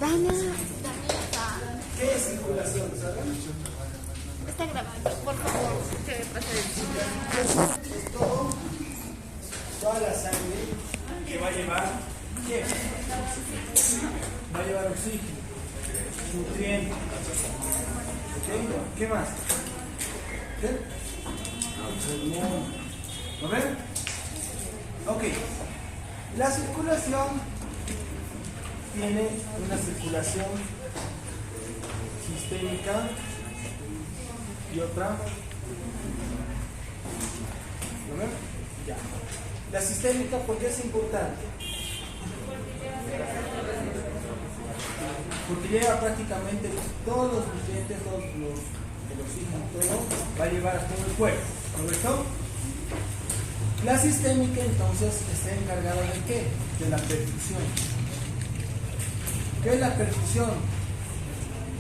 ¿Qué es circulación? ¿Saben? Está grabando, por favor, que pase Es todo, toda la sangre que va a llevar, ¿qué? Va a llevar oxígeno, nutrientes. ¿Ok? ¿Qué más? ¿Qué? ¿Lo ven? Ok. La circulación tiene una circulación sistémica y otra. ¿Lo ven? Ya. La sistémica, ¿por qué es importante? Porque lleva prácticamente todos los nutrientes, el oxígeno, todo, va a llevar a todo el cuerpo, ¿correcto? La sistémica entonces está encargada de ¿qué? De la perfusión. ¿Qué es la perfusión?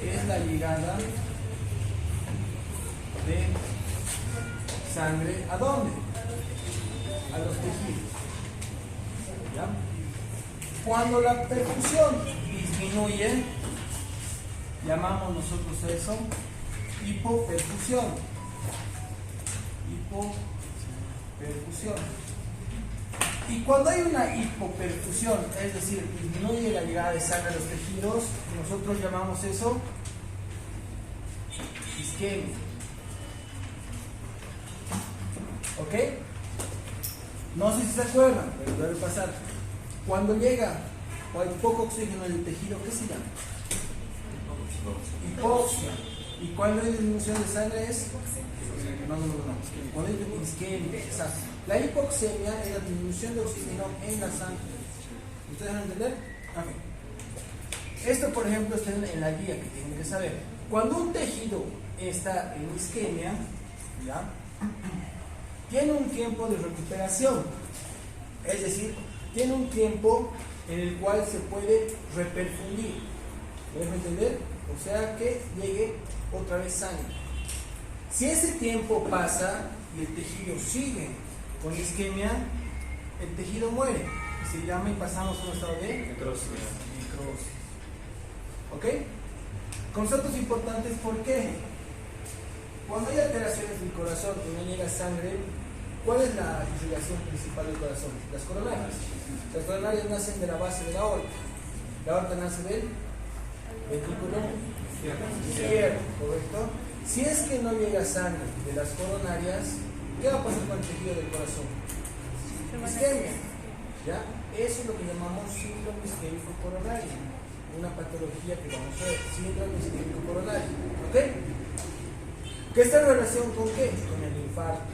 Es la llegada de sangre, ¿a dónde? A los tejidos. ¿Ya? Cuando la perfusión disminuye, llamamos nosotros eso hipoperfusión. Hipoperfusión. Y cuando hay una hipoperfusión, es decir, disminuye la llegada de sangre a los tejidos, nosotros llamamos eso isquemia. ¿Ok? No sé si se acuerdan, pero debe pasar. Cuando llega o hay poco oxígeno en el tejido, ¿qué se llama? Hipoxia. Y cuando hay disminución de sangre es... No. Cuando hay isquemia, exacto. La hipoxemia es la disminución de oxígeno en la sangre. ¿Ustedes van a entender? Okay. Esto, por ejemplo, está en la guía que tienen que saber. Cuando un tejido está en isquemia, ¿ya? Tiene un tiempo de recuperación. Es decir, tiene un tiempo en el cual se puede reperfundir. ¿Pueden entender? O sea, que llegue otra vez sangre. Si ese tiempo pasa y el tejido sigue con isquemia, el tejido muere y se llama y pasamos a un estado de necrosis. ¿Ok? Conceptos importantes, ¿por qué? Cuando hay alteraciones del corazón y no llega sangre, ¿cuál es la irrigación principal del corazón? Las coronarias. Las coronarias nacen de la base de la aorta. La aorta nace del ventrículo izquierdo, ¿correcto? Si es que no llega sangre de las coronarias, ¿qué va a pasar con el tejido del corazón? Isquemia. ¿Ya? Eso es lo que llamamos síndrome isquémico coronario. Una patología que vamos a ver, síndrome isquémico coronario. ¿Ok? ¿Qué está en relación con qué? Con el infarto.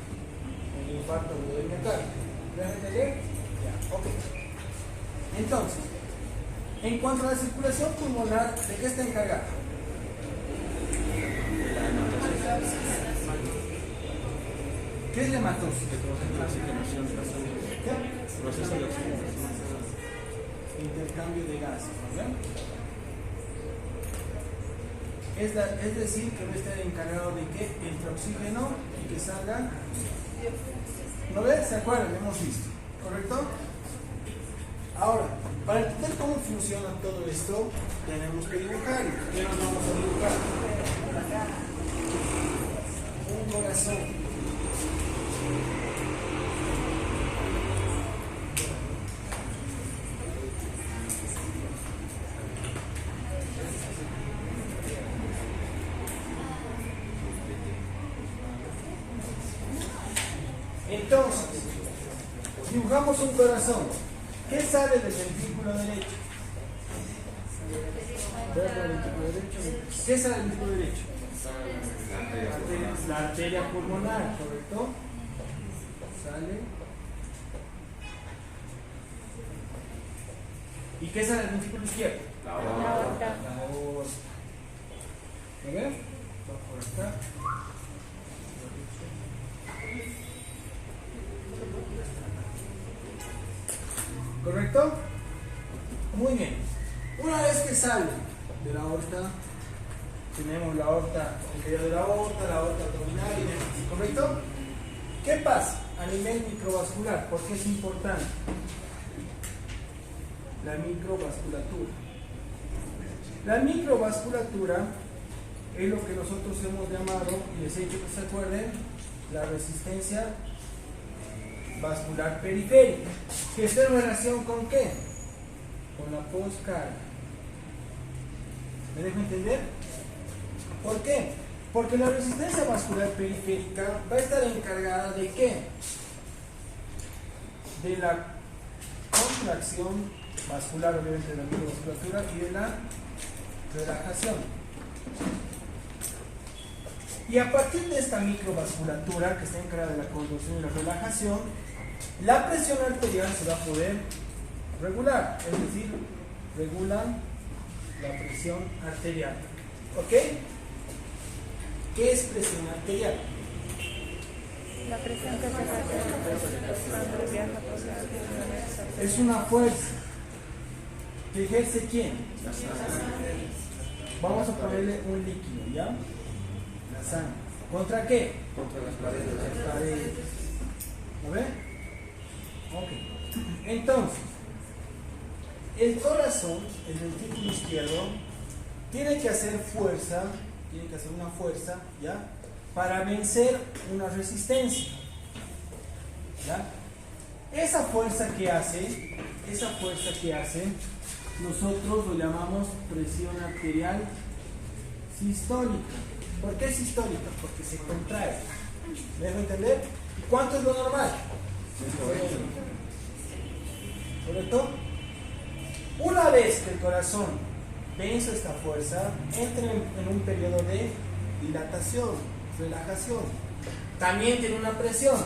El infarto del miocardio. ¿Me van a entender? Ya, ok. Entonces, en cuanto a la circulación pulmonar, ¿de qué está encargada? ¿Qué es la hematosis? Proceso de oxigenación. Intercambio de gases, ¿verdad? Es decir, que va a estar encargado de que entre oxígeno y que salga. ¿No ves? ¿Se acuerdan? Hemos visto. ¿Correcto? Ahora, para entender cómo funciona todo esto, tenemos que dibujar. ¿Qué nos vamos a dibujar? Un corazón. Entonces, dibujamos un corazón. ¿Qué sale del ventrículo derecho? ¿Qué sale del ventrículo derecho? La arteria pulmonar, ¿correcto? Sale. ¿Y qué sale del ventrículo izquierdo? La aorta. La aorta. ¿A ver? Va por acá. ¿Correcto? Muy bien. Una vez que sale de la aorta, tenemos la aorta inferior de la aorta abdominal y demás. ¿Correcto? ¿Qué pasa a nivel microvascular? Porque es importante la microvasculatura. La microvasculatura es lo que nosotros hemos llamado, y les he dicho que se acuerden, la resistencia vascular periférica, que está en relación con ¿qué? Con la poscarga. ¿Me dejo entender? ¿Por qué? Porque la resistencia vascular periférica va a estar encargada de ¿qué? De la contracción vascular, obviamente de la microvasculatura, y de la relajación. Y a partir de esta microvasculatura que está encargada de la contracción y la relajación, la presión arterial se va a poder regular, es decir, regula la presión arterial. ¿Ok? ¿Qué es presión arterial? La presión que se hace cuando viaja por la arteria. Es una fuerza que ejerce ¿quién? Vamos a ponerle un líquido, ¿ya? La sangre. ¿Contra qué? Contra las paredes. Las paredes. ¿Lo ve? Ok. Entonces, el corazón, el ventrículo izquierdo, tiene que hacer fuerza, tiene que hacer una fuerza, ¿ya? Para vencer una resistencia, ¿ya? Esa fuerza que hace, nosotros lo llamamos presión arterial sistólica. ¿Por qué sistólica? Porque se contrae. ¿Me dejo entender? ¿Y cuánto es lo normal? 120. ¿Correcto? Una vez que el corazón vence esta fuerza, entra en un periodo de dilatación, relajación. También tiene una presión,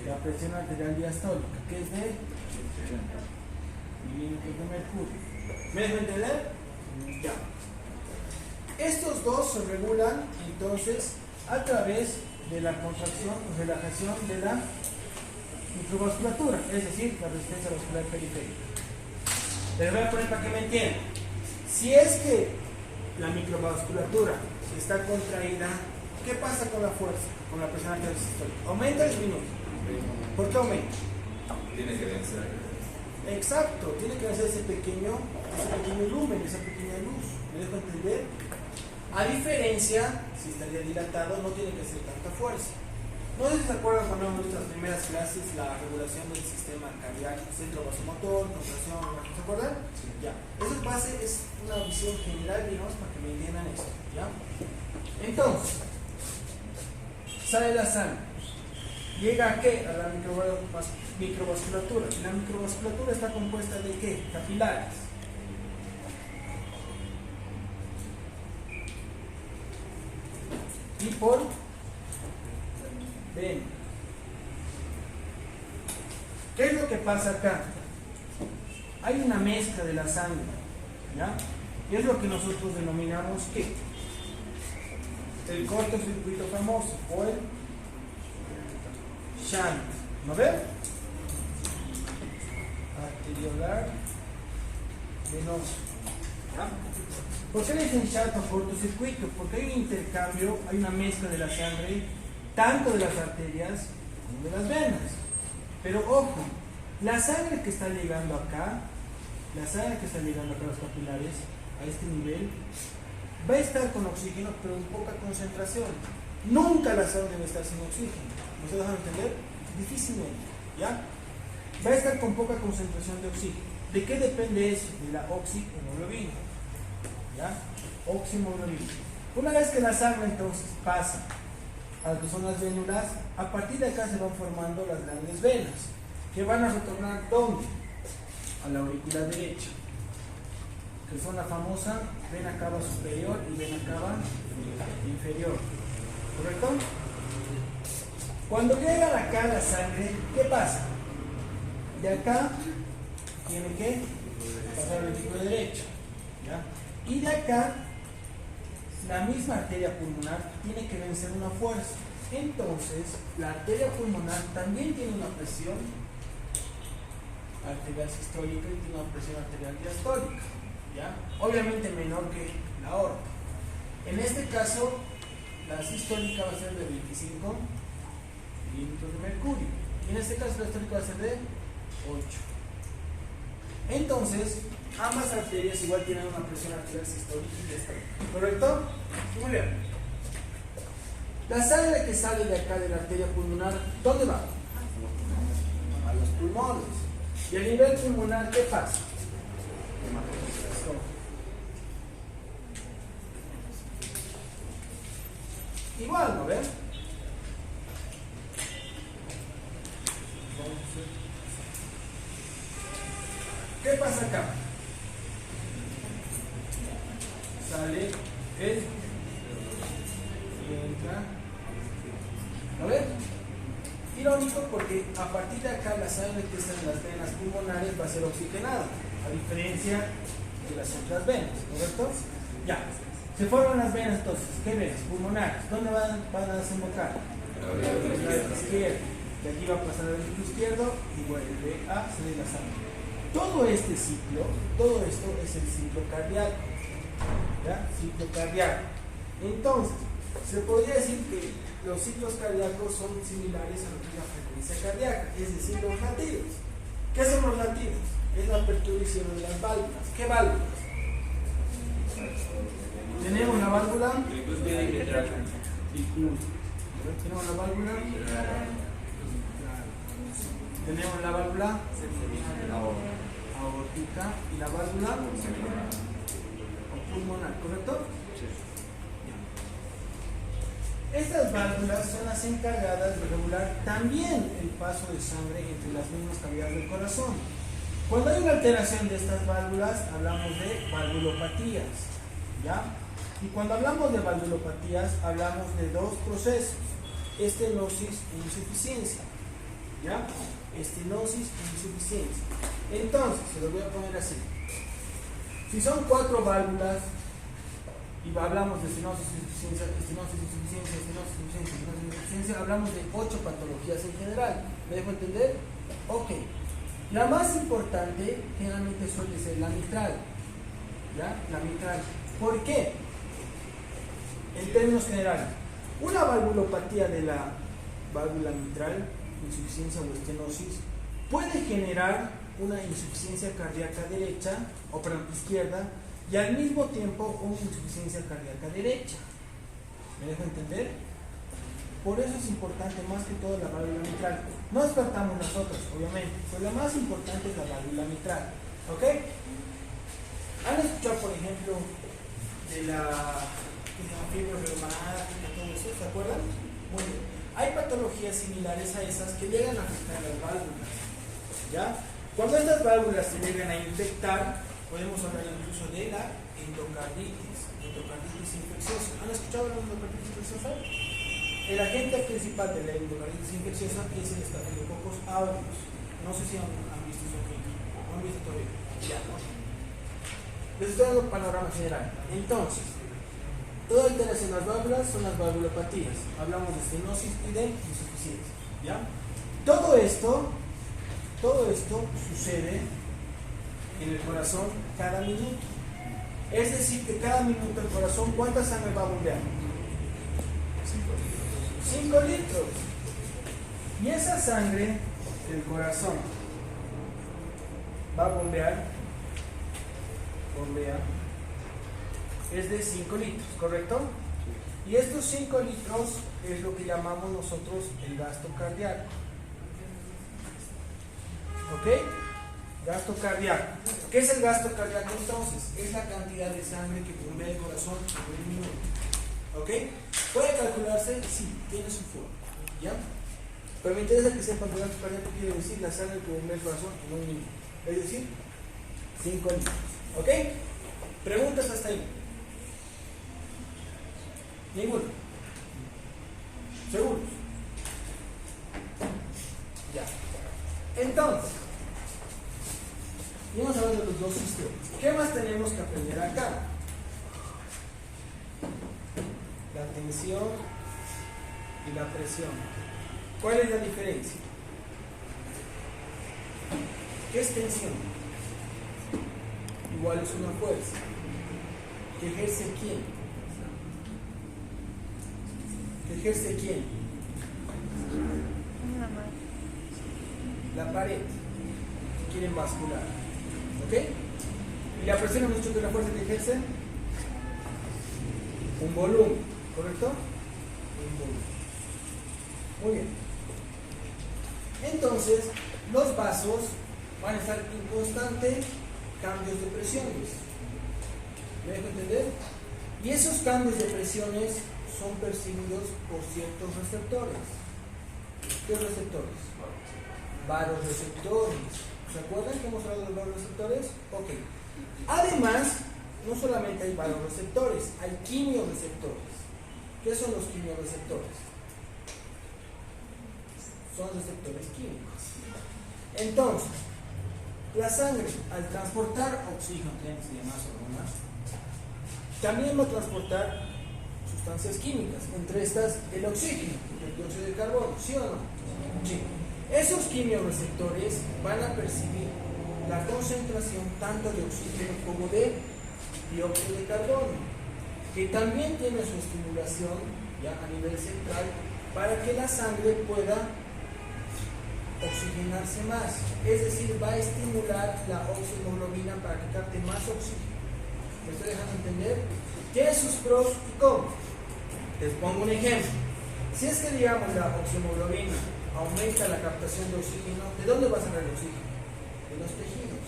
la presión arterial diastólica, que es de mercurio. ¿Me dejo entender? Ya. Estos dos se regulan entonces a través de la contracción o relajación de la microvasculatura, es decir, la resistencia vascular periférica. Les voy a poner para que me entiendan. Si es que la microvasculatura está contraída, ¿qué pasa con la fuerza? Con la presión arterial sistólica. ¿Aumenta o disminuye? ¿Por qué aumenta? Tiene que vencer. Exacto, tiene que vencer ese pequeño lumen, esa pequeña luz. ¿Me dejo entender? A diferencia, si estaría dilatado, no tiene que hacer tanta fuerza. No sé si se acuerdan cuando vimos nuestras primeras clases, la regulación del sistema cardíaco, centro vasomotor, contracción, ¿se acuerdan? Sí. Ya. Eso es base, es una visión general, digamos, para que me entiendan esto, ¿ya? Entonces, sale la sangre. ¿Llega a qué? A la microvasculatura. Y la microvasculatura está compuesta de ¿qué? Capilares. Y por ven. ¿Qué es lo que pasa acá? Hay una mezcla de la sangre, ¿ya? Y es lo que nosotros denominamos ¿qué? El cortocircuito famoso o el shunt. ¿No ven? Arteriolar venoso. ¿Ya? ¿Por qué le dicen shunt o cortocircuito? Porque hay un intercambio, hay una mezcla de la sangre, tanto de las arterias como de las venas. Pero ojo, la sangre que está llegando acá, a los capilares, a este nivel, va a estar con oxígeno, pero en poca concentración. Nunca la sangre debe estar sin oxígeno. ¿No se dejan entender? Difícilmente, ¿ya? Va a estar con poca concentración de oxígeno. ¿De qué depende eso? De la oxihemoglobina, ¿ya? Oxihemoglobina. Una vez que la sangre entonces pasa a lo que son las vénulas, a partir de acá se van formando las grandes venas, que van a retornar ¿dónde? A la aurícula derecha, que son la famosa vena cava superior y vena cava inferior. ¿Correcto? Cuando llega acá la sangre, ¿qué pasa? De acá tiene que pasar al ventrículo derecho, ¿ya? Y de acá la misma arteria pulmonar tiene que vencer una fuerza. Entonces, la arteria pulmonar también tiene una presión arterial sistólica y tiene una presión arterial diastólica, ¿ya? Obviamente menor que la aorta. En este caso, la sistólica va a ser de 25 milímetros de mercurio. Y en este caso, la diastólica va a ser de 8. Entonces, Ambas arterias igual tienen una presión arterial sistólica y diastólica. ¿Correcto? Muy bien. La sangre que sale de acá de la arteria pulmonar, ¿dónde va? A los pulmones. Y a nivel pulmonar, ¿qué pasa? Igual, ¿no ven? ¿Qué pasa acá? Sale, entra. ¿A ver? Irónico porque a partir de acá la sangre que está en las venas pulmonares va a ser oxigenada, a diferencia de las otras venas, ¿correcto? Ya. Se forman las venas entonces. ¿Qué venas? Pulmonares. ¿Dónde van a desembocar? En la izquierda. De aquí va a pasar al lado izquierdo y vuelve a salir la sangre. Todo este ciclo, todo esto es el ciclo cardíaco. ¿Ya? Ciclo cardíaco. Entonces, se podría decir que los ciclos cardíacos son similares a lo que es la frecuencia cardíaca, es decir, los latidos. ¿Qué son los latidos? Es la apertura y cierre de las válvulas. ¿Qué válvulas? Tenemos la válvula tenemos la válvula tenemos la válvula aórtica y la válvula pulmonar, ¿correcto? Estas válvulas son las encargadas de regular también el paso de sangre entre las mismas cavidades del corazón. Cuando hay una alteración de estas válvulas, hablamos de valvulopatías, ¿ya? Y cuando hablamos de valvulopatías, hablamos de dos procesos: estenosis e insuficiencia, ¿ya? Estenosis e insuficiencia. Entonces, se lo voy a poner así. Si son 4 válvulas y hablamos de estenosis, insuficiencia, estenosis, insuficiencia, estenosis, insuficiencia, estenosis, insuficiencia, hablamos de 8 patologías en general. ¿Me dejo entender? Ok. La más importante generalmente suele ser la mitral, ¿ya? La mitral. ¿Por qué? En términos generales, una valvulopatía de la válvula mitral, insuficiencia o estenosis, puede generar una insuficiencia cardíaca derecha, o perdón, izquierda, y al mismo tiempo una insuficiencia cardíaca derecha. ¿Me dejo entender? Por eso es importante más que todo la válvula mitral. No descartamos las otras, obviamente, pero la más importante es la válvula mitral. ¿Ok? ¿Han escuchado, por ejemplo, de la fiebre reumática, todo eso? ¿Se acuerdan? Muy bien. Hay patologías similares a esas que llegan a afectar las válvulas, ¿ya? Cuando estas válvulas se llegan a infectar, podemos hablar incluso de la endocarditis infecciosa. ¿Han escuchado de la endocarditis infecciosa? El agente principal de la endocarditis infecciosa es el Staphylococcus aureus. No sé si han visto eso aquí. ¿No han visto todavía? Ya, ¿no? Les estoy dando un panorama general. Entonces, toda alteración en las válvulas son las valvulopatías. Hablamos de estenosis y de insuficiencia, ¿ya? Todo esto sucede en el corazón cada minuto. Es decir, que cada minuto el corazón, ¿cuánta sangre va a bombear? 5 litros. Y esa sangre del corazón va a bombea, es de 5 litros, ¿correcto? Y estos 5 litros es lo que llamamos nosotros el gasto cardíaco. ¿Ok? Gasto cardíaco. ¿Qué es el gasto cardíaco entonces? Es la cantidad de sangre que bombea el corazón en un minuto. ¿Ok? ¿Puede calcularse? Sí, tiene su forma. ¿Ya? Pero me interesa que sepan que el gasto cardíaco quiere decir la sangre que bombea el corazón en un minuto. Es decir, 5 litros. ¿Ok? ¿Preguntas hasta ahí? Ninguno. ¿Seguros? Ya. Entonces, vamos a hablar de los dos sistemas. ¿Qué más tenemos que aprender acá? La tensión y la presión. ¿Cuál es la diferencia? ¿Qué es tensión? Igual es una fuerza. ¿Que ejerce quién? ¿Que ejerce quién? La pared. Si quieren bascular. ¿Ok? Y la presión hemos dicho que es la fuerza que ejerce un volumen, ¿correcto? Un volumen. Muy bien. Entonces, los vasos van a estar en constante cambios de presiones. ¿Me dejo entender? Y esos cambios de presiones son percibidos por ciertos receptores. ¿Qué receptores? Varoreceptores. ¿Se acuerdan que hemos hablado de los varoreceptores? Ok. Además, no solamente hay varoreceptores, hay quimioreceptores. ¿Qué son los quimioreceptores? Son receptores químicos. Entonces, la sangre, al transportar oxígeno y demás hormonas, también va a transportar sustancias químicas, entre estas el oxígeno, el dióxido de carbono, ¿sí o no? Sí. Esos quimioreceptores van a percibir la concentración tanto de oxígeno como de dióxido de carbono, que también tiene su estimulación ya a nivel central para que la sangre pueda oxigenarse más, es decir, va a estimular la oximoglobina para que capte más oxígeno. ¿Me estoy dejando entender? ¿Qué es sus pros y cons? Les pongo un ejemplo. Si es que, digamos, la oximoglobina aumenta la captación de oxígeno, ¿de dónde va a salir el oxígeno? De los tejidos.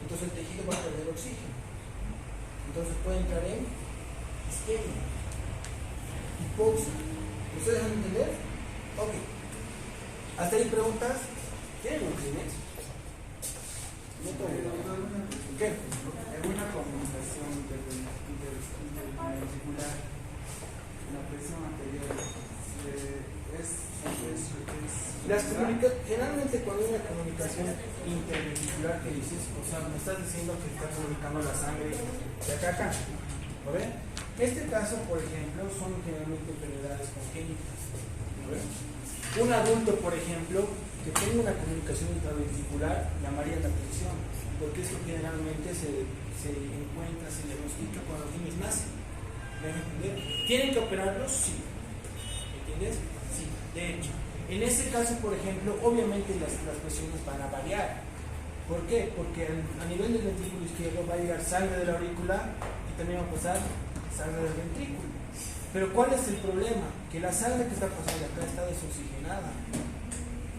Entonces el tejido va a perder oxígeno. Entonces puede entrar en isquemia, hipoxia. ¿Me estoy dejando entender? Ok. ¿Hasta ahí preguntas? ¿Tienen un Kleenex? No todo. ¿Qué? ¿Alguna comunicación interventricular en la presión anterior generalmente cuando hay una comunicación interventricular que dices, o sea, me estás diciendo que está comunicando la sangre de acá a acá, ¿lo ven? Este caso, por ejemplo, son generalmente enfermedades congénitas, ¿lo ven? Un adulto, por ejemplo, que tenga una comunicación intraventricular llamaría la atención, porque eso generalmente se encuentra, se diagnostica cuando los niños nacen. ¿Me entiendes? ¿Tienen que operarlos? Sí. ¿Entiendes? Sí, de hecho. En ese caso, por ejemplo, obviamente las presiones van a variar. ¿Por qué? Porque a nivel del ventrículo izquierdo va a llegar sangre de la aurícula y también va a pasar sangre del ventrículo. Pero ¿cuál es el problema? Que la sangre que está pasando acá está desoxigenada.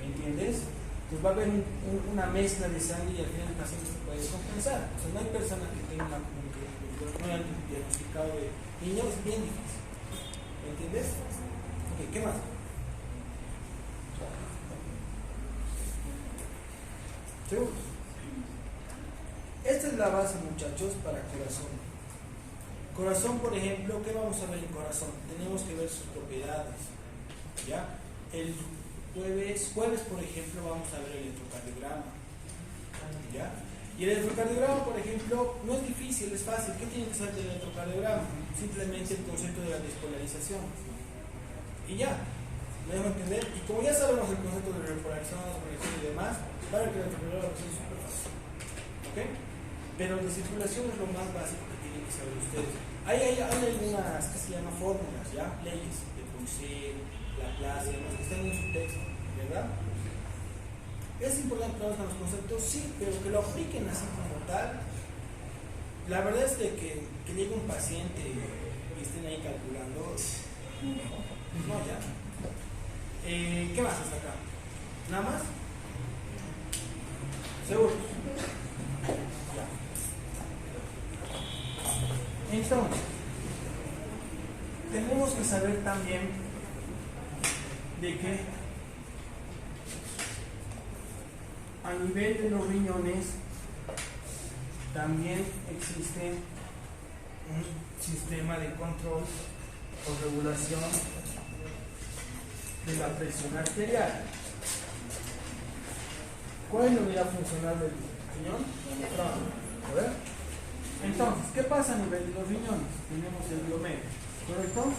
¿Me entiendes? Pues va a haber una mezcla de sangre y al final el paciente se puede descompensar. O sea, no hay persona que tenga una comunicación, no hay diagnosticado de niños, es bien difícil. ¿Me entiendes? Ok, ¿qué más? ¿Seguros? Esta es la base, muchachos, para corazón. Corazón, por ejemplo, ¿qué vamos a ver en corazón? Tenemos que ver sus propiedades. ¿Ya? El jueves, por ejemplo, vamos a ver el electrocardiograma. ¿Ya? Y el electrocardiograma, por ejemplo, no es difícil, es fácil. ¿Qué tiene que saber del electrocardiograma? Simplemente el concepto de la despolarización. Y ya, ¿me dejo entender? Y como ya sabemos el concepto de repolarización, despolarización y demás, va a ver que el electrocardiograma es súper fácil. ¿Ok? Pero de circulación es lo más básico que tienen que saber ustedes. Hay algunas que se llaman fórmulas, ¿ya? Leyes de Poiseuille, Laplace, demás, que están en su texto, ¿verdad? ¿Es importante que conozcan los conceptos? Sí, pero que lo apliquen así como tal. La verdad es de que llegue un paciente y estén ahí calculando, no, ya. ¿Qué más hasta acá? ¿Nada más? ¿Seguro? Ya. Entonces, tenemos que saber también de que a nivel de los riñones también existe un sistema de control o regulación de la presión arterial. ¿Cuál es la unidad funcional del riñón? A ver. Entonces, ¿qué pasa a nivel de los riñones? Tenemos el glomérulo, ¿correcto?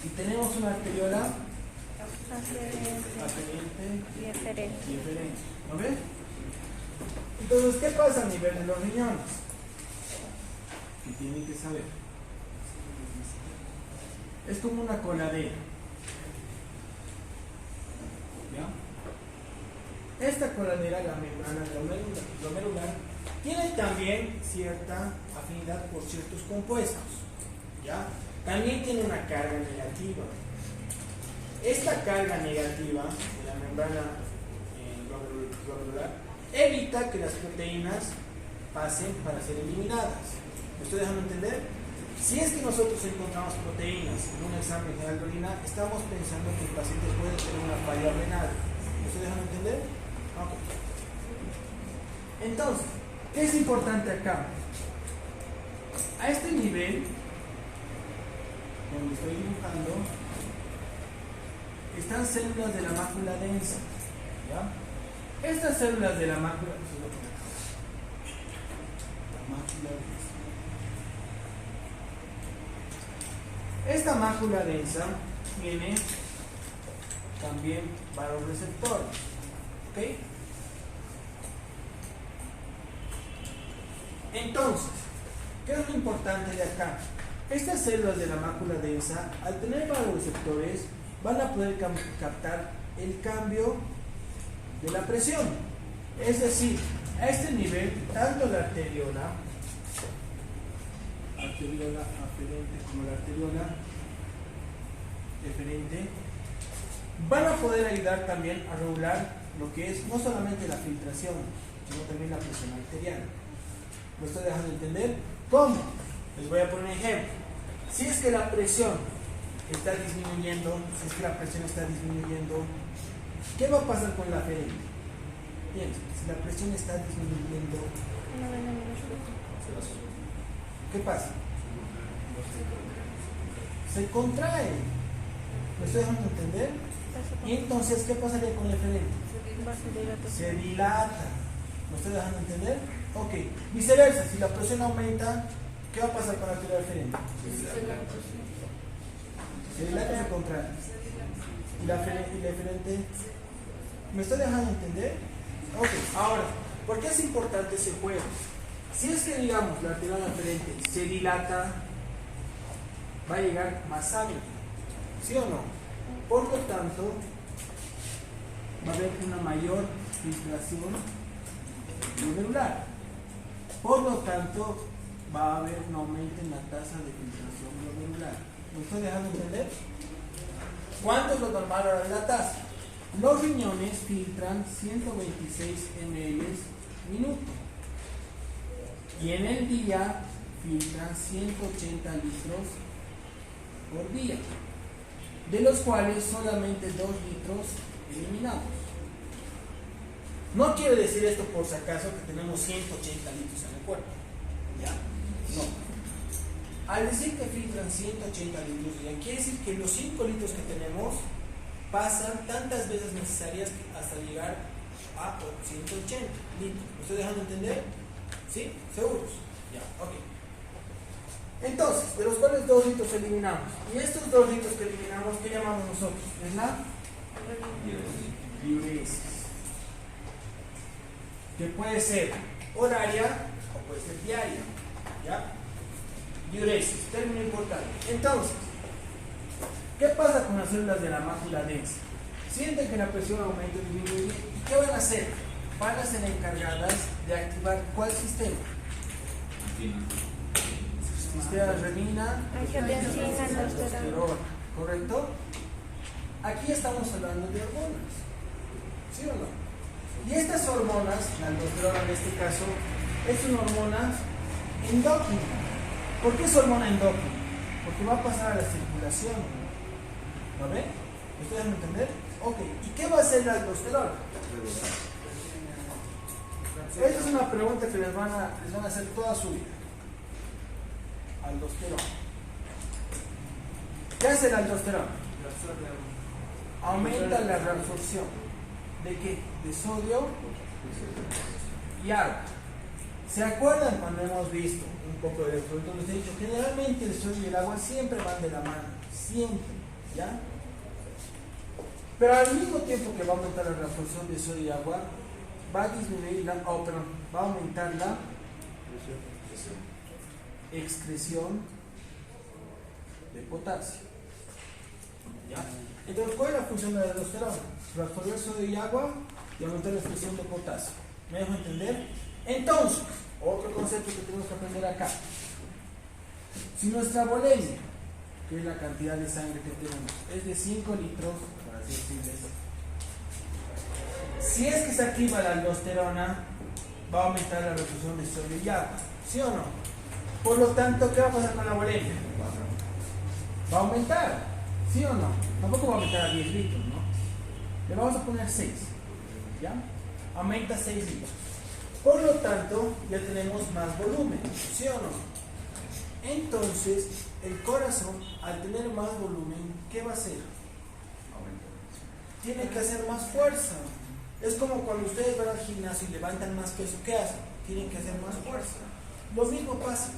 Y tenemos una arteriola ascendente y eferente. y eferente. ¿No ves? Entonces, ¿qué pasa a nivel de los riñones? Que tienen que saber. Es como una coladera. ¿Ya? esta coronera, la membrana glomerular, tiene también cierta afinidad por ciertos compuestos, ¿ya? También tiene una carga negativa. Esta carga negativa de la membrana glomerular evita que las proteínas pasen para ser eliminadas. ¿Me estoy dejando entender? Si es que nosotros encontramos proteínas en un examen general de orina, estamos pensando que el paciente puede tener una falla renal. ¿Me estoy dejando entender? Ok. Entonces, ¿qué es importante acá? A este nivel, donde estoy dibujando, están células de la mácula densa, ¿ya? Estas células de la mácula, densa. Esta mácula densa tiene también vasoreceptores, ¿ok? Entonces, ¿qué es lo importante de acá? Estas células de la mácula densa, al tener vasoreceptores, van a poder captar el cambio de la presión. Es decir, a este nivel, tanto la arteriola aferente como la arteriola deferente van a poder ayudar también a regular lo que es no solamente la filtración, sino también la presión arterial. ¿Me estoy dejando entender? ¿Cómo? Les voy a poner un ejemplo. Si es que la presión está disminuyendo, ¿qué va a pasar con la aferente? Bien, si la presión está disminuyendo, ¿qué pasa? Se contrae. ¿Me estoy dejando entender? Y entonces, ¿qué pasaría con la aferente? Se dilata. ¿Me estoy dejando entender? Ok. Viceversa, si la presión aumenta, ¿qué va a pasar con la arteria aferente? Se dilata o se contrae. ¿Y la aferente? ¿Me estoy dejando entender? Ok. Ahora, ¿por qué es importante ese juego? Si es que, digamos, la arteria aferente se dilata, va a llegar más sangre. ¿Sí o no? Por lo tanto, va a haber una mayor filtración glomerular. Por lo tanto, va a haber un aumento en la tasa de filtración glomerular. ¿Me estoy dejando entender? ¿Cuánto es lo normal ahora de la tasa? Los riñones filtran 126 ml minuto. Y en el día filtran 180 litros por día, de los cuales solamente 2 litros eliminados. No quiere decir esto por si acaso que tenemos 180 litros en el cuerpo. ¿Ya? No. Al decir que filtran 180 litros ya quiere decir que los 5 litros que tenemos pasan tantas veces necesarias hasta llegar a 180 litros. ¿Me estoy dejando entender? ¿Sí? ¿Seguros? Ya, ok. Entonces, de los cuales 2 litros eliminamos. Y estos 2 litros que eliminamos, ¿qué llamamos nosotros? Es la diuresis. Que puede ser horaria o puede ser diaria. ¿Ya? Diuresis, término importante. Entonces, ¿qué pasa con las células de la mácula densa? Sienten que la presión aumenta y disminuye. ¿Y qué van a hacer? Van a ser encargadas de activar ¿cuál sistema? Sistema renina, aldosterona, ¿correcto? Aquí estamos hablando de hormonas, ¿sí o no? Y estas hormonas, la aldosterona en este caso, es una hormona endócrina. ¿Por qué es hormona endócrina? Porque va a pasar a la circulación. ¿Lo ven? ¿Me estoy dando a entender? Ok. ¿Y qué va a hacer la aldosterona? Esta es una pregunta que les van a hacer toda su vida. Aldosterona. ¿Qué hace la aldosterona? Aumenta la reabsorción. ¿De qué? De sodio y agua. ¿Se acuerdan cuando hemos visto un poco de electrolitos? Les he dicho, generalmente el sodio y el agua siempre van de la mano. Siempre. ¿Ya? Pero al mismo tiempo que va a aumentar la reabsorción de sodio y agua, va a disminuir va a aumentar la excreción de potasio. ¿Ya? Entonces, ¿cuál es la función de la aldosterona? Reabsorber sodio y agua y aumentar la expresión de potasio. ¿Me dejo entender? Entonces, otro concepto que tenemos que aprender acá. Si nuestra volemia, que es la cantidad de sangre que tenemos, es de 5 litros, por así decirlo, si es que se activa la aldosterona, va a aumentar la reducción de sodio y agua, ¿sí o no? Por lo tanto, ¿qué va a pasar con la volemia? Va a aumentar, ¿sí o no? Tampoco va a aumentar a 10 litros, ¿no? Le vamos a poner 6, ¿ya? Aumenta 6 litros. Por lo tanto, ya tenemos más volumen, ¿sí o no? Entonces, el corazón, al tener más volumen, ¿qué va a hacer? Tiene que hacer más fuerza. Es como cuando ustedes van al gimnasio y levantan más peso, ¿qué hacen? Tienen que hacer más fuerza. Lo mismo pasa.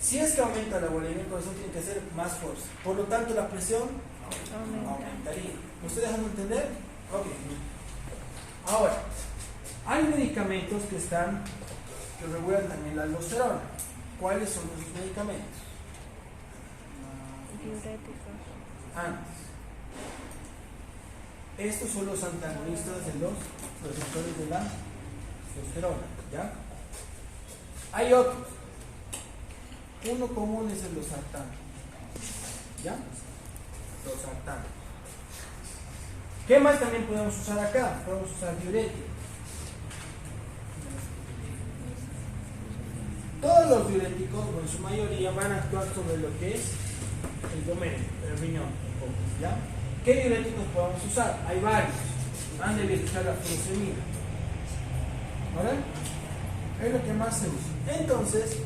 Si es que aumenta la volemia, el corazón tiene que hacer más fuerza. Por lo tanto, la presión aumentaría. ¿Me estoy dejando entender? Ok. Ahora, hay medicamentos que regulan también la aldosterona. ¿Cuáles son esos medicamentos? Diuréticos. Antes. Estos son los antagonistas de los receptores de la aldosterona, ¿ya? Hay otros. Uno común es el losartán, ¿ya? Losartán. ¿Qué más también podemos usar acá? Podemos usar diuréticos. Todos los diuréticos, o en su mayoría, van a actuar sobre lo que es el domenio, el riñón, ¿ya? ¿Qué diuréticos podemos usar? Hay varios. Han de utilizar la furosemida. ¿Vale? Es lo que más se usa. Entonces,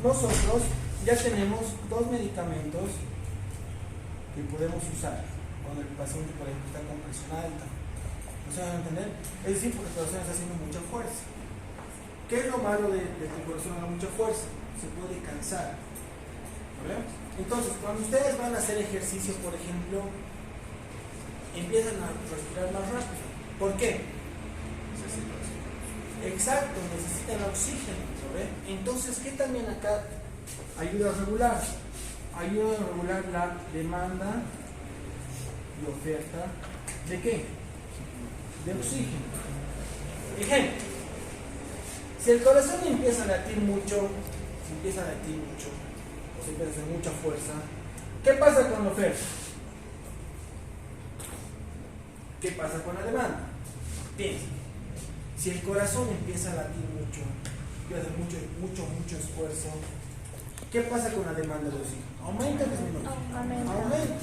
nosotros ya tenemos dos medicamentos que podemos usar cuando el paciente, por ejemplo, está con presión alta. ¿No se van a entender? Es decir, porque el corazón está haciendo mucha fuerza. ¿Qué es lo malo de que el corazón haga mucha fuerza? Se puede cansar. ¿Vale? Entonces, cuando ustedes van a hacer ejercicio, por ejemplo, empiezan a respirar más rápido. ¿Por qué? Exacto, necesitan oxígeno. ¿Ve? Entonces, ¿qué también acá ayuda a regular? Ayuda a regular la demanda y oferta ¿de qué? De oxígeno. Ejemplo, si el corazón empieza a latir mucho, o se empieza a hacer mucha fuerza, ¿qué pasa con la oferta? ¿Qué pasa con la demanda? Piensa, si el corazón empieza a latir mucho, empieza a hacer mucho esfuerzo, ¿qué pasa con la demanda de oxígeno? ¿Aumenta o disminuye? Aumenta.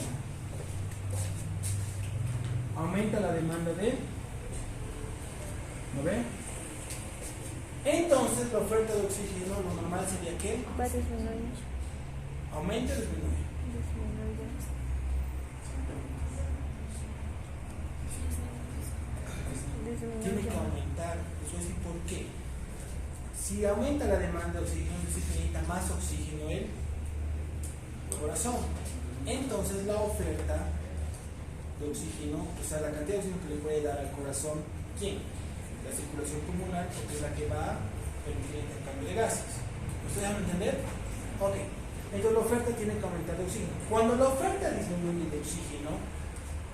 Aumenta la demanda de... ¿No ve? Entonces la oferta de oxígeno, lo normal sería que Va a disminuir. aumente o disminuye. Tiene que aumentar. Eso es, ¿por qué? Si aumenta la demanda de oxígeno, se necesita más oxígeno el corazón. Entonces la oferta de oxígeno, o sea, la cantidad de oxígeno que le puede dar al corazón, ¿quién? La circulación pulmonar, porque es la que va a permitir el intercambio de gases. ¿Ustedes van a entender? Ok. Entonces la oferta tiene que aumentar de oxígeno. Cuando la oferta disminuye de oxígeno,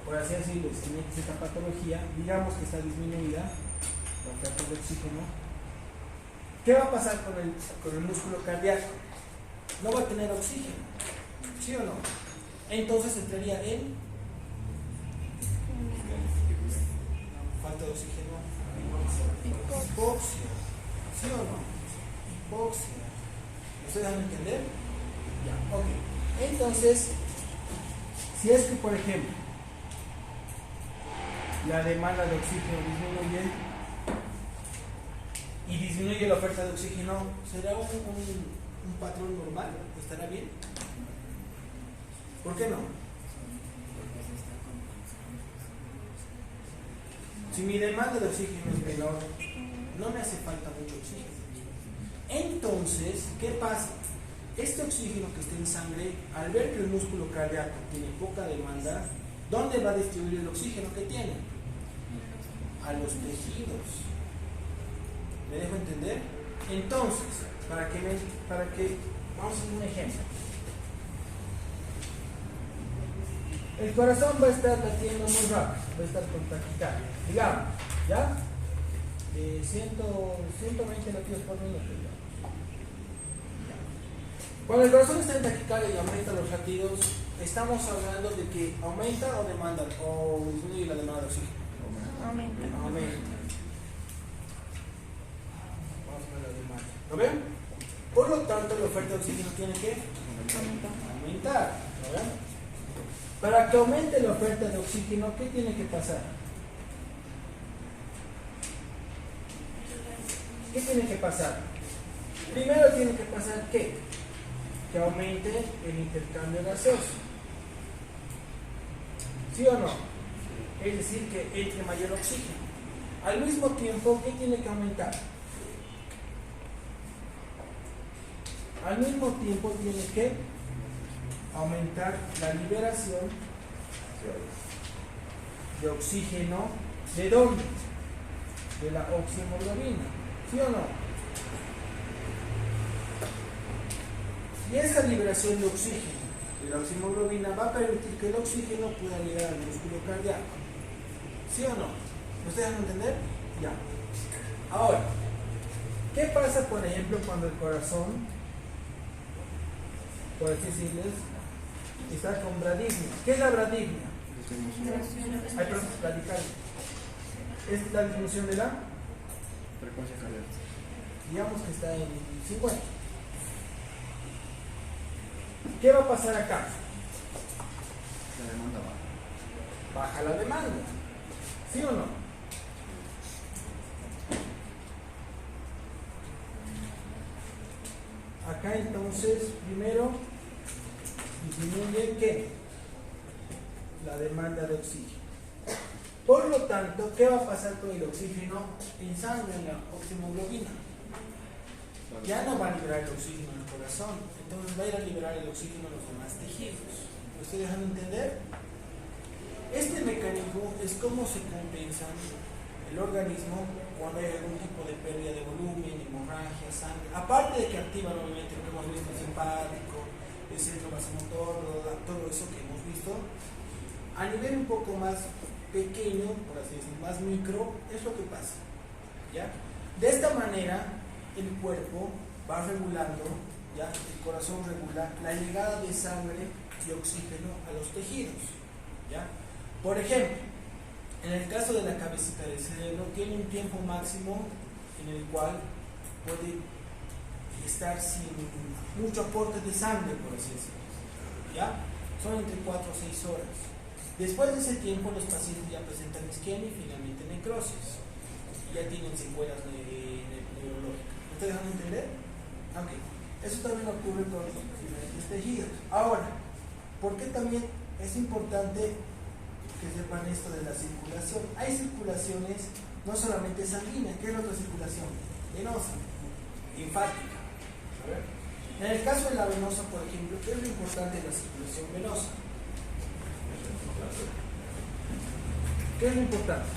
por así decirlo, si tiene esta patología, digamos que está disminuida la oferta de oxígeno, ¿qué va a pasar con el músculo cardíaco? No va a tener oxígeno, ¿sí o no? Entonces entraría en falta de oxígeno, hipoxia, ¿sí o no? Hipoxia. ¿Ustedes van a entender? Ya, ok. Entonces, si es que, por ejemplo, la demanda de oxígeno disminuye y disminuye la oferta de oxígeno, ¿será un patrón normal? ¿Estará bien? ¿Por qué no? Si mi demanda de oxígeno es menor, no me hace falta mucho oxígeno. Entonces, ¿qué pasa? Este oxígeno que está en sangre, al ver que el músculo cardíaco tiene poca demanda, ¿dónde va a distribuir el oxígeno que tiene? A los tejidos. ¿Me dejo entender? Entonces, para que vamos a hacer un ejemplo. El corazón va a estar latiendo muy rápido, va a estar con taquicardia. Digamos, ¿Ya? 120 latidos por minuto. Ya. Cuando el corazón está en taquicardia y aumenta los latidos, estamos hablando de que aumenta o demanda o disminuye la demanda de oxígeno. Aumenta. Aumenta. Vamos a ver la demanda. ¿Lo ven? Por lo tanto, la oferta de oxígeno tiene que aumentar. ¿Lo ven? Para que aumente la oferta de oxígeno, ¿qué tiene que pasar? ¿Qué tiene que pasar? Primero tiene que pasar ¿qué? Que aumente el intercambio gaseoso. ¿Sí o no? Es decir, que entre mayor oxígeno. Al mismo tiempo, ¿qué tiene que aumentar? Al mismo tiempo tiene que aumentar la liberación de oxígeno. ¿De dónde? De la oximoglobina. ¿Sí o no? Y esa liberación de oxígeno de la oximoglobina va a permitir que el oxígeno pueda llegar al músculo cardíaco. ¿Sí o no? ¿Me ustedes van a entender? Ya. Ahora, ¿qué pasa, por ejemplo, cuando el corazón, por así decirles, está con bradismia? ¿Qué es la bradismia? Hay procesos radicales. Es la disminución de la Frecuencia cardíaca. digamos que está en 50. ¿Qué va a pasar acá? La demanda baja. Baja la demanda. ¿Sí o no? Acá entonces, primero, disminuye ¿qué? La demanda de oxígeno. Por lo tanto, ¿qué va a pasar con el oxígeno en sangre, en la oximoglobina? Ya no va a liberar el oxígeno en el corazón, entonces va a ir a liberar el oxígeno en los demás tejidos. ¿Me estoy dejando entender? Este mecanismo es cómo se compensa el organismo cuando hay algún tipo de pérdida de volumen, hemorragia, sangre. Aparte de que activa nuevamente lo que hemos visto, el simpático, el centro vasomotor, todo eso que hemos visto, a nivel un poco más pequeño, por así decirlo, más micro, es lo que pasa. ¿Ya? De esta manera, el cuerpo va regulando, ¿ya? El corazón regula la llegada de sangre y oxígeno a los tejidos. ¿Ya? Por ejemplo, en el caso de la cabecita del cerebro, tiene un tiempo máximo en el cual puede estar sin mucho aporte de sangre, por así decirlo. ¿Ya? Son entre 4 o 6 horas. Después de ese tiempo, los pacientes ya presentan isquemia y finalmente necrosis. Y ya tienen secuelas neurológicas. ¿Me está dejando entender? Ok. Eso también ocurre con los diferentes tejidos. Ahora, ¿por qué también es importante que sepan esto de la circulación? Hay circulaciones no solamente sanguíneas. ¿Qué es la otra circulación? Venosa, linfática. A ver. En el caso de la venosa, por ejemplo, ¿qué es lo importante de la circulación venosa? ¿Qué es lo importante?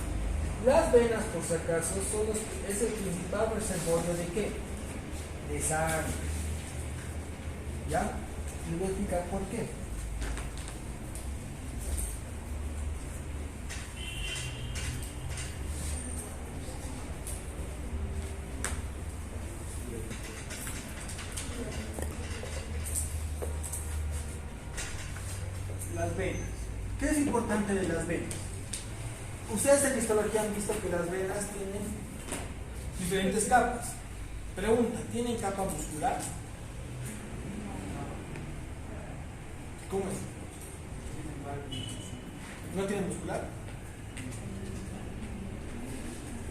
Las venas, por si acaso, es el principal reservorio de ¿qué? De sangre. ¿Ya? Les voy a explicar por qué. Las venas. ¿Qué es importante de las venas? Ustedes en histología han visto que las venas tienen diferentes capas. Pregunta, ¿tienen capa muscular? ¿Cómo es? ¿No tienen muscular?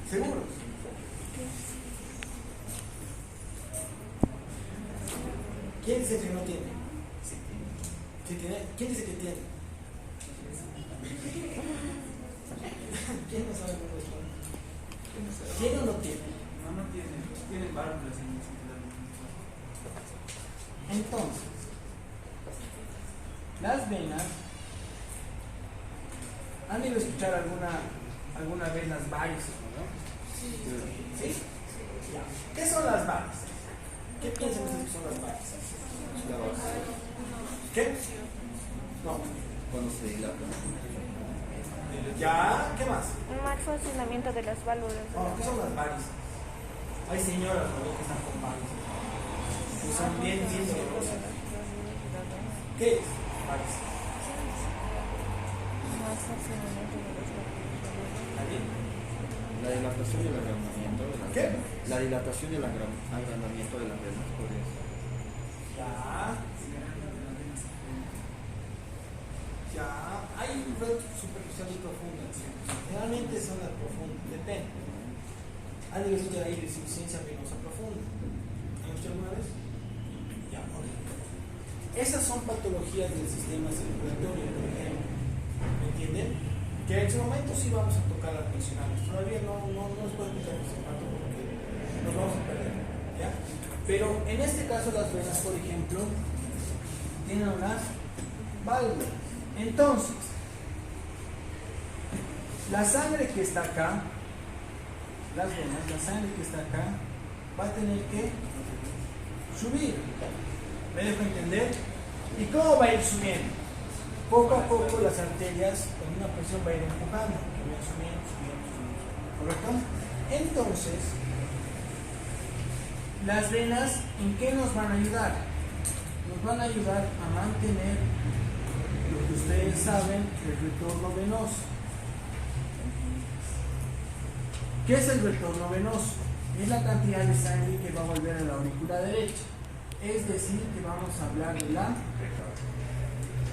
¿Seguros? ¿Quién dice que no tiene? ¿Sí tiene? ¿Quién dice que tiene? ¿Quién no sabe cómo es? ¿Tiene o no tiene? No tiene. Tienen válvulas en el Entonces, las venas, ¿han ido a escuchar alguna vez las varices, no? ¿Sí? Ya. ¿Qué son las varices? ¿Qué piensan ustedes que son las varices? ¿Qué? No. Cuando se dilata. Ya, ¿qué más? Un mal funcionamiento de las válvulas. de Oh, la ¿qué son las varices? Hay señoras, ¿no?, que están con varices. Que son bien dolorosas. ¿Qué es varices? Mal funcionamiento de las válvulas. ¿Está bien? La dilatación y el agrandamiento de las ¿Qué? venas. La dilatación y el agrandamiento de las venas podría ser. Ya. Ya. Hay un reto superficial y profundo. Generalmente son las profundas, depende. ¿Han de estudiar ahí de insuficiencia venosa profunda? ¿Han escuchado alguna vez? Ya, ok. Esas son patologías del sistema circulatorio, por ejemplo. ¿Me entienden? Que en su momento sí vamos a tocar las mencionadas. Todavía no nos puedo explicar ese pato porque nos vamos a perder. ¿Ya? Pero en este caso las venas, por ejemplo, tienen unas válvulas. Entonces, la sangre que está acá, las venas, la sangre que está acá, va a tener que subir. ¿Me dejo entender? ¿Y cómo va a ir subiendo? Poco a poco las arterias con una presión va a ir empujando, que van subiendo, subiendo. ¿Correcto? Entonces, las venas, ¿en qué nos van a ayudar? Nos van a ayudar a mantener lo que ustedes saben, el retorno venoso. ¿Qué es el retorno venoso? Es la cantidad de sangre que va a volver a la aurícula derecha. Es decir, que vamos a hablar de la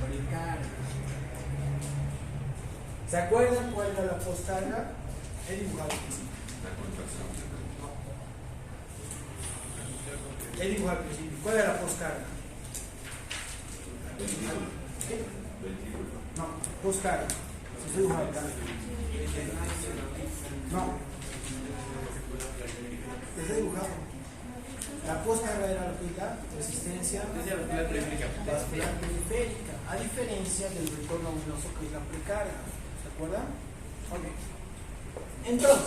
precarga. ¿Se acuerdan cuál era la poscarga? He dibujado al principio. He dibujado al principio. ¿Cuál era la poscarga? ¿Qué? No, poscarga. Estoy dibujando acá. No. Está dibujado. La poscarga era lo que es la resistencia vascular periférica, a diferencia del retorno venoso que es la precarga. ¿Se acuerdan? Ok. Entonces,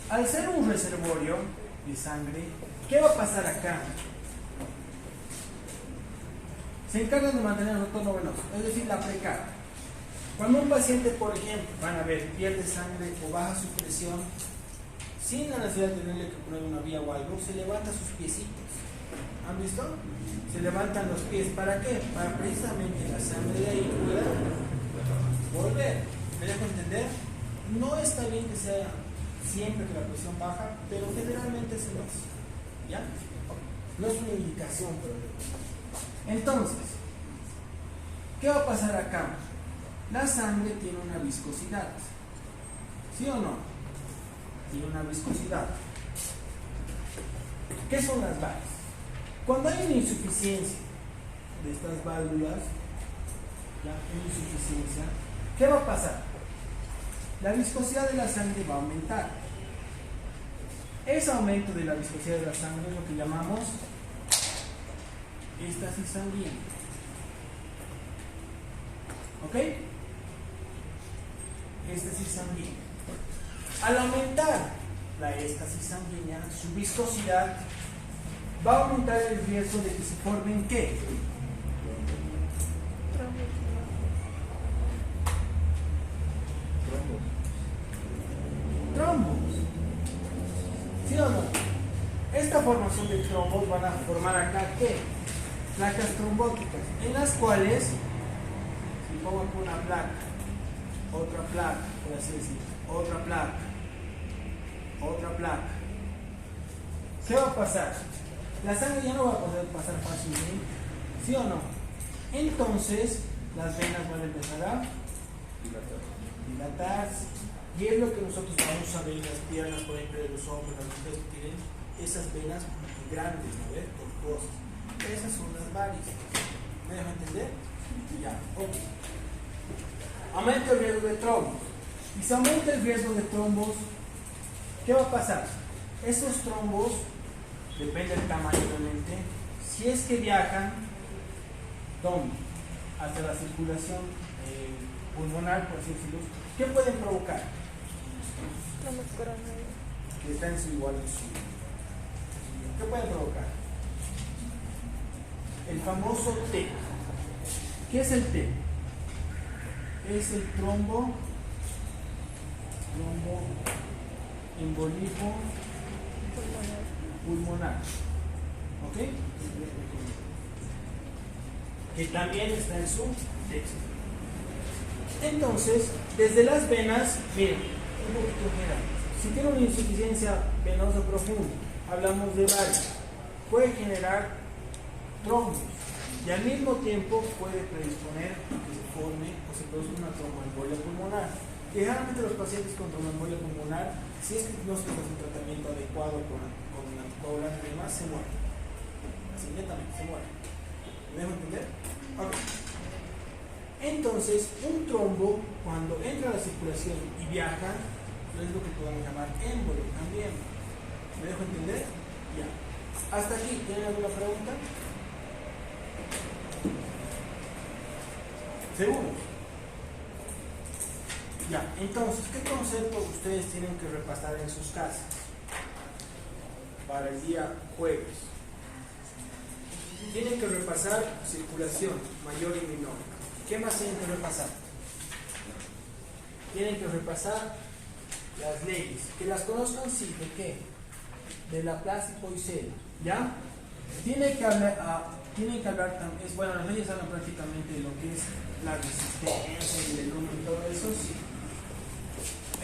al ser un reservorio de sangre, ¿qué va a pasar acá? Se encargan de mantener el retorno venoso, es decir, la precarga. Cuando un paciente, por ejemplo, van a ver, pierde sangre o baja su presión, sin la necesidad de tenerle que poner una vía o algo, se levanta sus piecitos. ¿Han visto? Se levantan los pies. ¿Para qué? Para precisamente la sangre de ahí pueda volver. ¿Me dejo entender? No está bien que sea siempre que la presión baja, pero generalmente se lo hace. ¿Ya? No es una indicación, pero... Entonces, ¿qué va a pasar acá? La sangre tiene una viscosidad. ¿Sí o no? Tiene una viscosidad. ¿Qué son las válvulas? Cuando hay una insuficiencia de estas válvulas, ¿ya? Una insuficiencia, ¿qué va a pasar? La viscosidad de la sangre va a aumentar. Ese aumento de la viscosidad de la sangre es lo que llamamos éstasis sanguínea. ¿Ok? Éstasis sanguínea. Al aumentar la éstasis sanguínea, su viscosidad, va a aumentar el riesgo de que se formen ¿qué? Trombos. ¿Sí o no? Esta formación de trombos van a formar acá ¿qué? Placas trombóticas, en las cuales, si pongo aquí una placa, otra placa, por así decirlo, otra placa, ¿qué va a pasar? La sangre ya no va a poder pasar fácilmente, ¿sí o no? Entonces, las venas van a empezar a dilatarse. Y es lo que nosotros vamos a ver en las piernas, por ejemplo, de los hombres, las mujeres que tienen esas venas grandes, ¿no ves? Tortuosas. Esas son las varices. ¿Me dejan entender? Ya, ok. Aumenta el riesgo de trombos. Y si aumenta el riesgo de trombos, ¿qué va a pasar? Esos trombos, depende del tamaño obviamente, si es que viajan, ¿dónde? Hacia la circulación pulmonar, por así decirlo, ¿qué pueden provocar? Que está en su igual de su. ¿Qué pueden provocar? El famoso T. ¿Qué es el T? es el tromboembolismo pulmonar. ¿Ok? Que también está en su texto. Entonces, desde las venas, miren, un poquito general. Si tiene una insuficiencia venosa profunda, hablamos de varios, puede generar trombos y al mismo tiempo puede predisponer a que se forme o se produzca una tromboembolia pulmonar. Generalmente los pacientes con tromboembolia pulmonar, si es que no se hace un tratamiento adecuado con anticoagulantes y demás, se mueren. Así netamente, se mueren. ¿Me dejo entender? Ok. Entonces, un trombo, cuando entra a la circulación y viaja, es lo que podemos llamar émbolo también. ¿Me dejo entender? Ya. Hasta aquí, ¿tienen alguna pregunta? ¿Seguros? Ya, entonces, ¿qué conceptos ustedes tienen que repasar en sus casas para el día jueves? Tienen que repasar circulación mayor y menor. ¿Qué más tienen que repasar? Tienen que repasar las leyes. Que las conozcan, sí, ¿de qué? De Laplace y Poiseuille, ¿ya? Tienen que hablar también, bueno, las leyes hablan prácticamente de lo que es la resistencia y el número y todo eso, sí.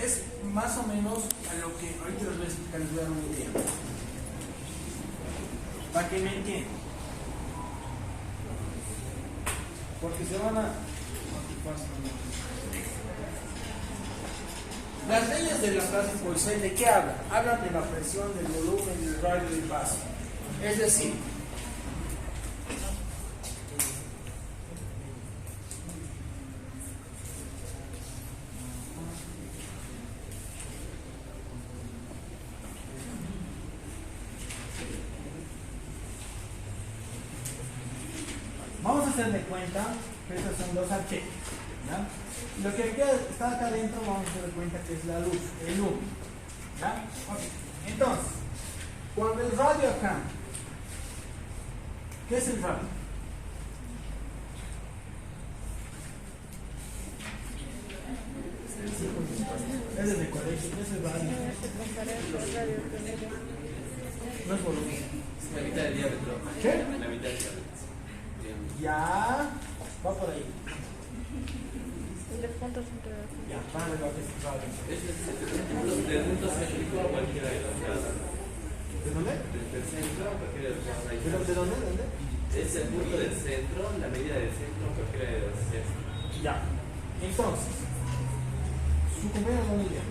Es más o menos a lo que ahorita les voy a explicar, les voy a dar una idea. Para que me entiendan. Porque se van a... Las leyes de Laplace y Poiseuille, ¿de qué hablan? Hablan de la presión, del volumen, del radio y del paso. Es decir, vamos a hacer de cuenta que estos son dos archivos, ¿ya? Lo que está acá adentro vamos a hacer de cuenta que es la luz, el humo, ¿ya? Okay. Entonces, cuando el radio acá, ¿qué es el radio? Es el de colegio, ¿qué es el radio? No es volumen. La mitad del diámetro. ¿Qué? La mitad del diámetro. Ya, va por ahí. El de puntos entre los Ya, van a ver lo que es el radio. Es del punto céntrico a cualquiera de los lados. ¿De dónde? Desde el centro a cualquiera de los lados. ¿De dónde? ¿De dónde? Es el punto del centro, la medida del centro a cualquiera de los centros. Ya. Entonces, su compañero no idea.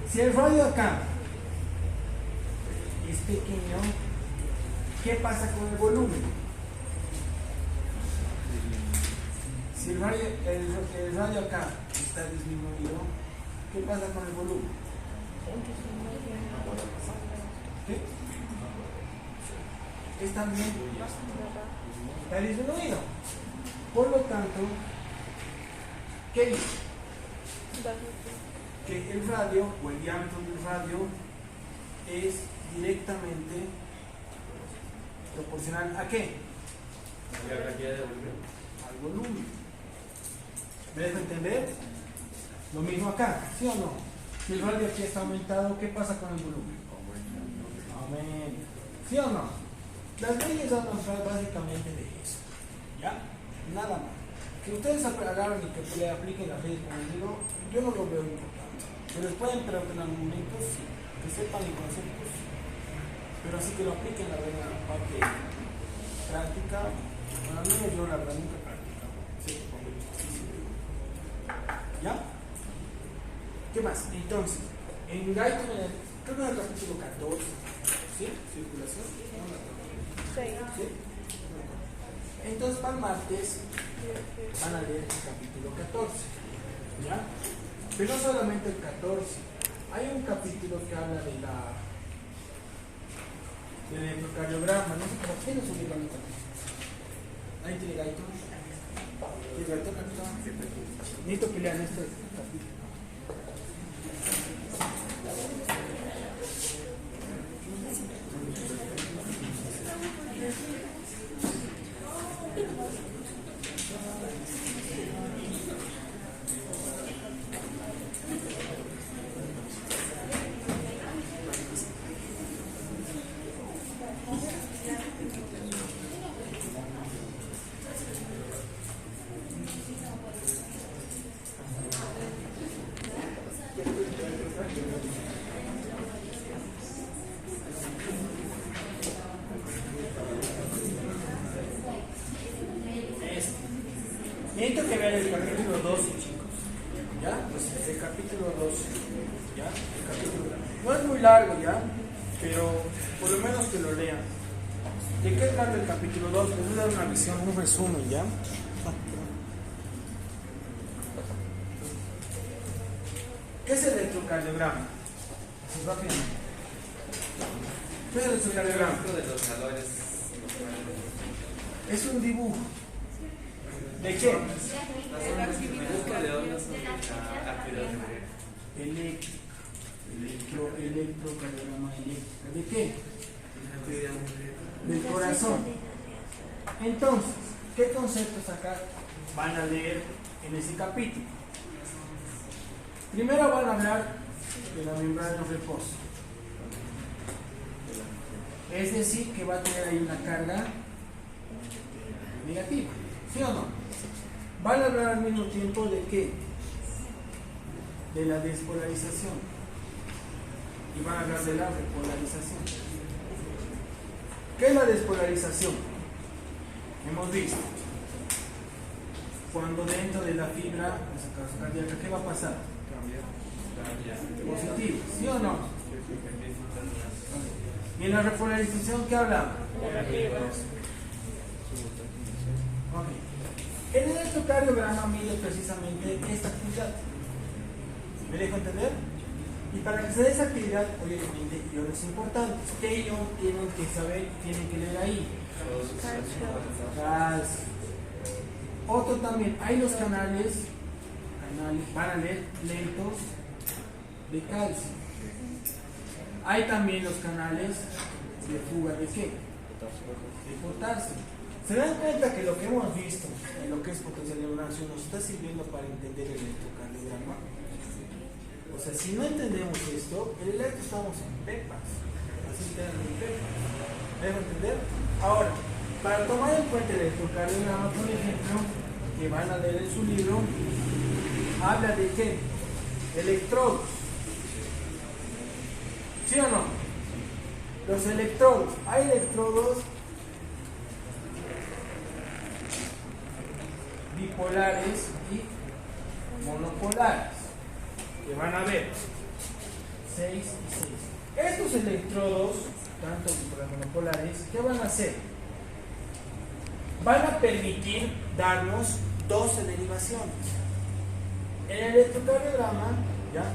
Si el radio acá es pequeño, ¿qué pasa con el volumen? Si el radio acá está disminuido, ¿qué pasa con el volumen? ¿Qué? Es también está disminuido. Por lo tanto, ¿qué dice? Que el radio o el diámetro del radio es directamente proporcional ¿a qué? La cantidad de volumen. Al volumen. ¿Me dejo entender? Lo mismo acá, ¿sí o no? Si el radio aquí está aumentado, ¿qué pasa con el volumen? Aumenta. ¿Sí o no? Las leyes hablan básicamente de eso. ¿Ya? Nada más. Que ustedes agarren y que le apliquen las leyes como les digo, yo no lo veo importante. Que les pueden preguntar en algún momento, sí. Que sepan el concepto, sí. Pero así que lo apliquen la verdad, la parte práctica. Bueno, al menos yo la verdad nunca practico. Sí, ¿ya? ¿Qué más? Entonces, en Guyton, creo que en el capítulo 14, ¿sí? Circulación. ¿Sí? Entonces, para el martes van a leer el capítulo 14, ¿ya? Pero no solamente el 14, hay un capítulo que habla de del electrocardiograma, no sé por qué no subió la mitad. ¿Ahí tiene Guyton? ¿Tiene Guyton capítulo? Necesito que lean este capítulo. No es muy largo ya, pero por lo menos que lo lean. ¿De qué trata el capítulo 2? Les voy a dar una visión, un resumen ya. ¿Qué es el electrocardiograma? Así rápidamente. ¿Qué es el electrocardiograma? Es un dibujo. ¿De qué? Electrocardiograma eléctrico. ¿De qué? Del corazón. Entonces, ¿qué conceptos acá van a leer en ese capítulo? Primero van a hablar de la membrana de reposo. Es decir, que va a tener ahí una carga negativa. ¿Sí o no? Van a hablar al mismo tiempo de qué? De la despolarización. Y van a hablar de la repolarización. ¿Qué es la despolarización? Hemos visto. Cuando dentro de la fibra, en este caso cardíaca, ¿qué va a pasar? Positivo, ¿sí o no? Y en la repolarización, ¿qué hablamos? Okay. El electrocardiograma mide precisamente esta actividad. ¿Me dejo entender? Y para que se dé esa actividad, obviamente, iones importantes. ¿Qué ion tienen que saber, tienen que leer ahí? Calcio. Otro también, hay los canales van a leer lentos de calcio. Hay también los canales de fuga de qué? De potasio. ¿Se dan cuenta que lo que hemos visto en lo que es potencial de neurona nos está sirviendo para entender el electrocardiograma? O sea, si no entendemos esto, el electro estamos en pepas. Así en pepas. ¿Me dejo entender? Ahora, para tomar en cuenta el electrocardiograma, por ejemplo, que van a leer en su libro, habla de qué? Electrodos. ¿Sí o no? Los electrodos. Hay electrodos bipolares y monopolares, que van a ver 6 y 6. Estos electrodos, tanto bipolares como monopolares, ¿qué van a hacer? Van a permitir darnos 12 derivaciones. En el electrocardiograma, ¿ya?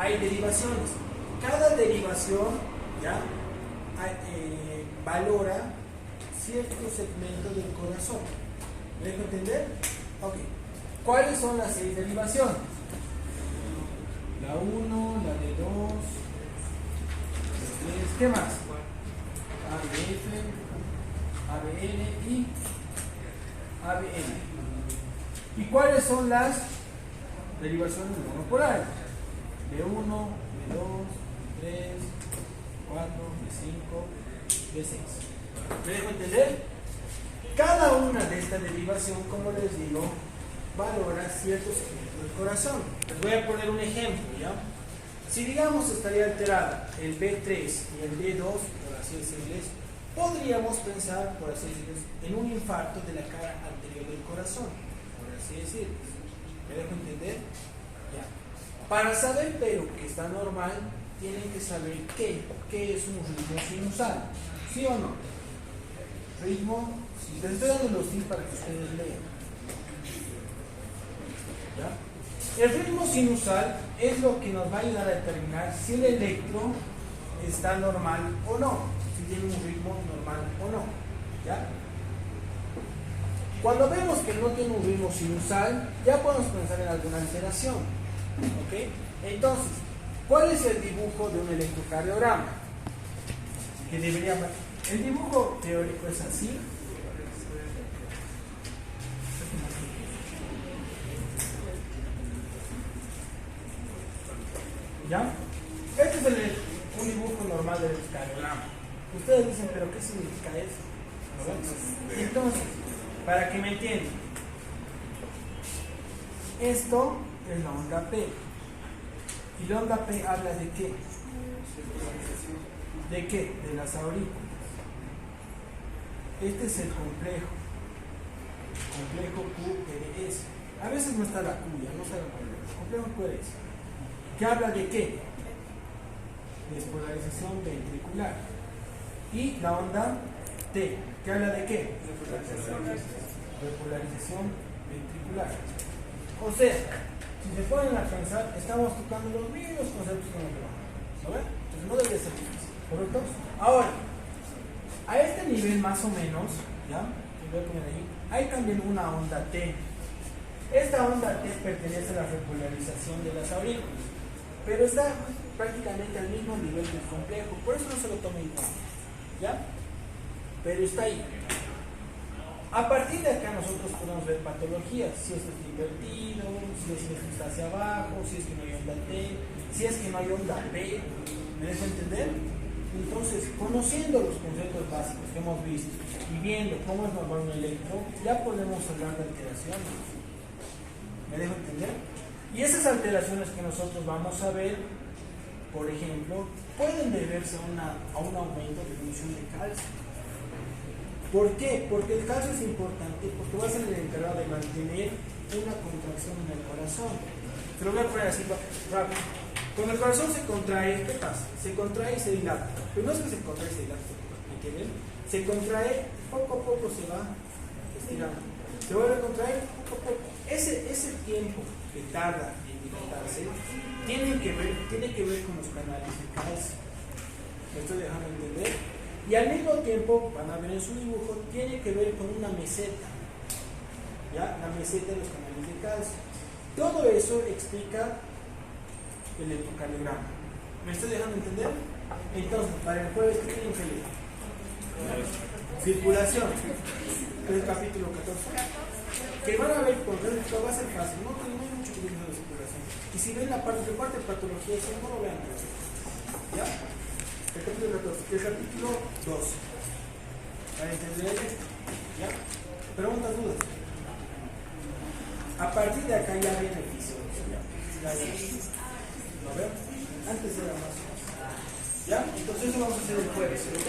Hay derivaciones. Cada derivación, ¿ya? Valora cierto segmento del corazón. ¿Me dejo entender? Ok. ¿Cuáles son las 6 derivaciones? La 1, la de 2, la 3, ¿qué más? ABF, ABL y ABN. ¿Y cuáles son las derivaciones monopolares? B1, B2, B3, B4, B5, B6. ¿Me dejo entender? Cada una de estas derivaciones, como les digo, valora ciertos segmentos del corazón. Les voy a poner un ejemplo, ¿ya? Si digamos estaría alterada el B3 y el B2, por así decirles, podríamos pensar, por así decirles, en un infarto de la cara anterior del corazón, por así decirles. ¿Me dejo entender? Ya. Para saber, pero que está normal, tienen que saber qué es un ritmo sinusal. ¿Sí o no? Ritmo, les estoy dando los tips para que ustedes lean. ¿Ya? El ritmo sinusal es lo que nos va a ayudar a determinar si el electro está normal o no, si tiene un ritmo normal o no. ¿Ya? Cuando vemos que no tiene un ritmo sinusal, ya podemos pensar en alguna alteración. ¿Ok? Entonces, ¿cuál es el dibujo de un electrocardiograma? Que debería... El dibujo teórico es así. ¿Ya? Este es un dibujo normal del electrocardiograma. Ustedes dicen, ¿pero qué significa eso? ¿No? Entonces, para que me entiendan, esto es la onda P. ¿Y la onda P habla de qué? ¿De qué? De las aurículas. Este es el complejo QRS. A veces no está la Q, ya no está el complejo QRS. ¿Que habla de qué? despolarización ventricular. Y la onda T, que habla de qué? Repolarización ventricular. O sea, si se ponen a pensar, estamos tocando los mismos conceptos que nos llevamos. ¿No ven? Entonces no debe ser difícil, ¿correcto? Ahora, a este nivel más o menos, ¿ya? Que voy a poner ahí, hay también una onda T. Esta onda T pertenece a la repolarización de las aurículas, pero está prácticamente al mismo nivel del complejo, por eso no se lo tomen en cuenta, ¿ya? Pero está ahí. A partir de acá nosotros podemos ver patologías, si esto está invertido, si esto está hacia abajo, si es que no hay onda T, si es que no hay onda B, ¿me dejo entender? Entonces, conociendo los conceptos básicos que hemos visto y viendo cómo es normal un electro, ya podemos hablar de alteraciones. ¿Me dejo entender? Y esas alteraciones que nosotros vamos a ver, por ejemplo, pueden deberse a un aumento de función de calcio. ¿Por qué? Porque el calcio es importante, porque va a ser el encargado de mantener una contracción en el corazón. Te lo voy a poner así rápido. Cuando el corazón se contrae, ¿qué pasa? Se contrae y se dilata. Pero no es que se contrae y se dilata, ¿me entienden? Se contrae, poco a poco se va estirando. Se vuelve a contraer, poco a poco. Ese tiempo que tarda en dilatarse tiene que ver con los canales de calcio. ¿Me estoy dejando entender? Y al mismo tiempo, van a ver en su dibujo, tiene que ver con una meseta. ¿Ya? La meseta de los canales de calcio. Todo eso explica el electrocardiograma. ¿Me estoy dejando entender? Entonces, para el jueves, ¿qué tienen que leer? Circulación. Es el capítulo 14. Que van a ver con esto va a ser fácil. No hay mucho que ver de circulación. Y si ven la parte de patología, eso no lo vean. ¿Ya? El capítulo 14, el capítulo 12. ¿Para entender? ¿Ya? Preguntas, dudas. A partir de acá ya viene el fisiología. ¿Lo ven? Antes era más. ¿Ya? Entonces eso vamos a hacer el jueves. ¿Ok?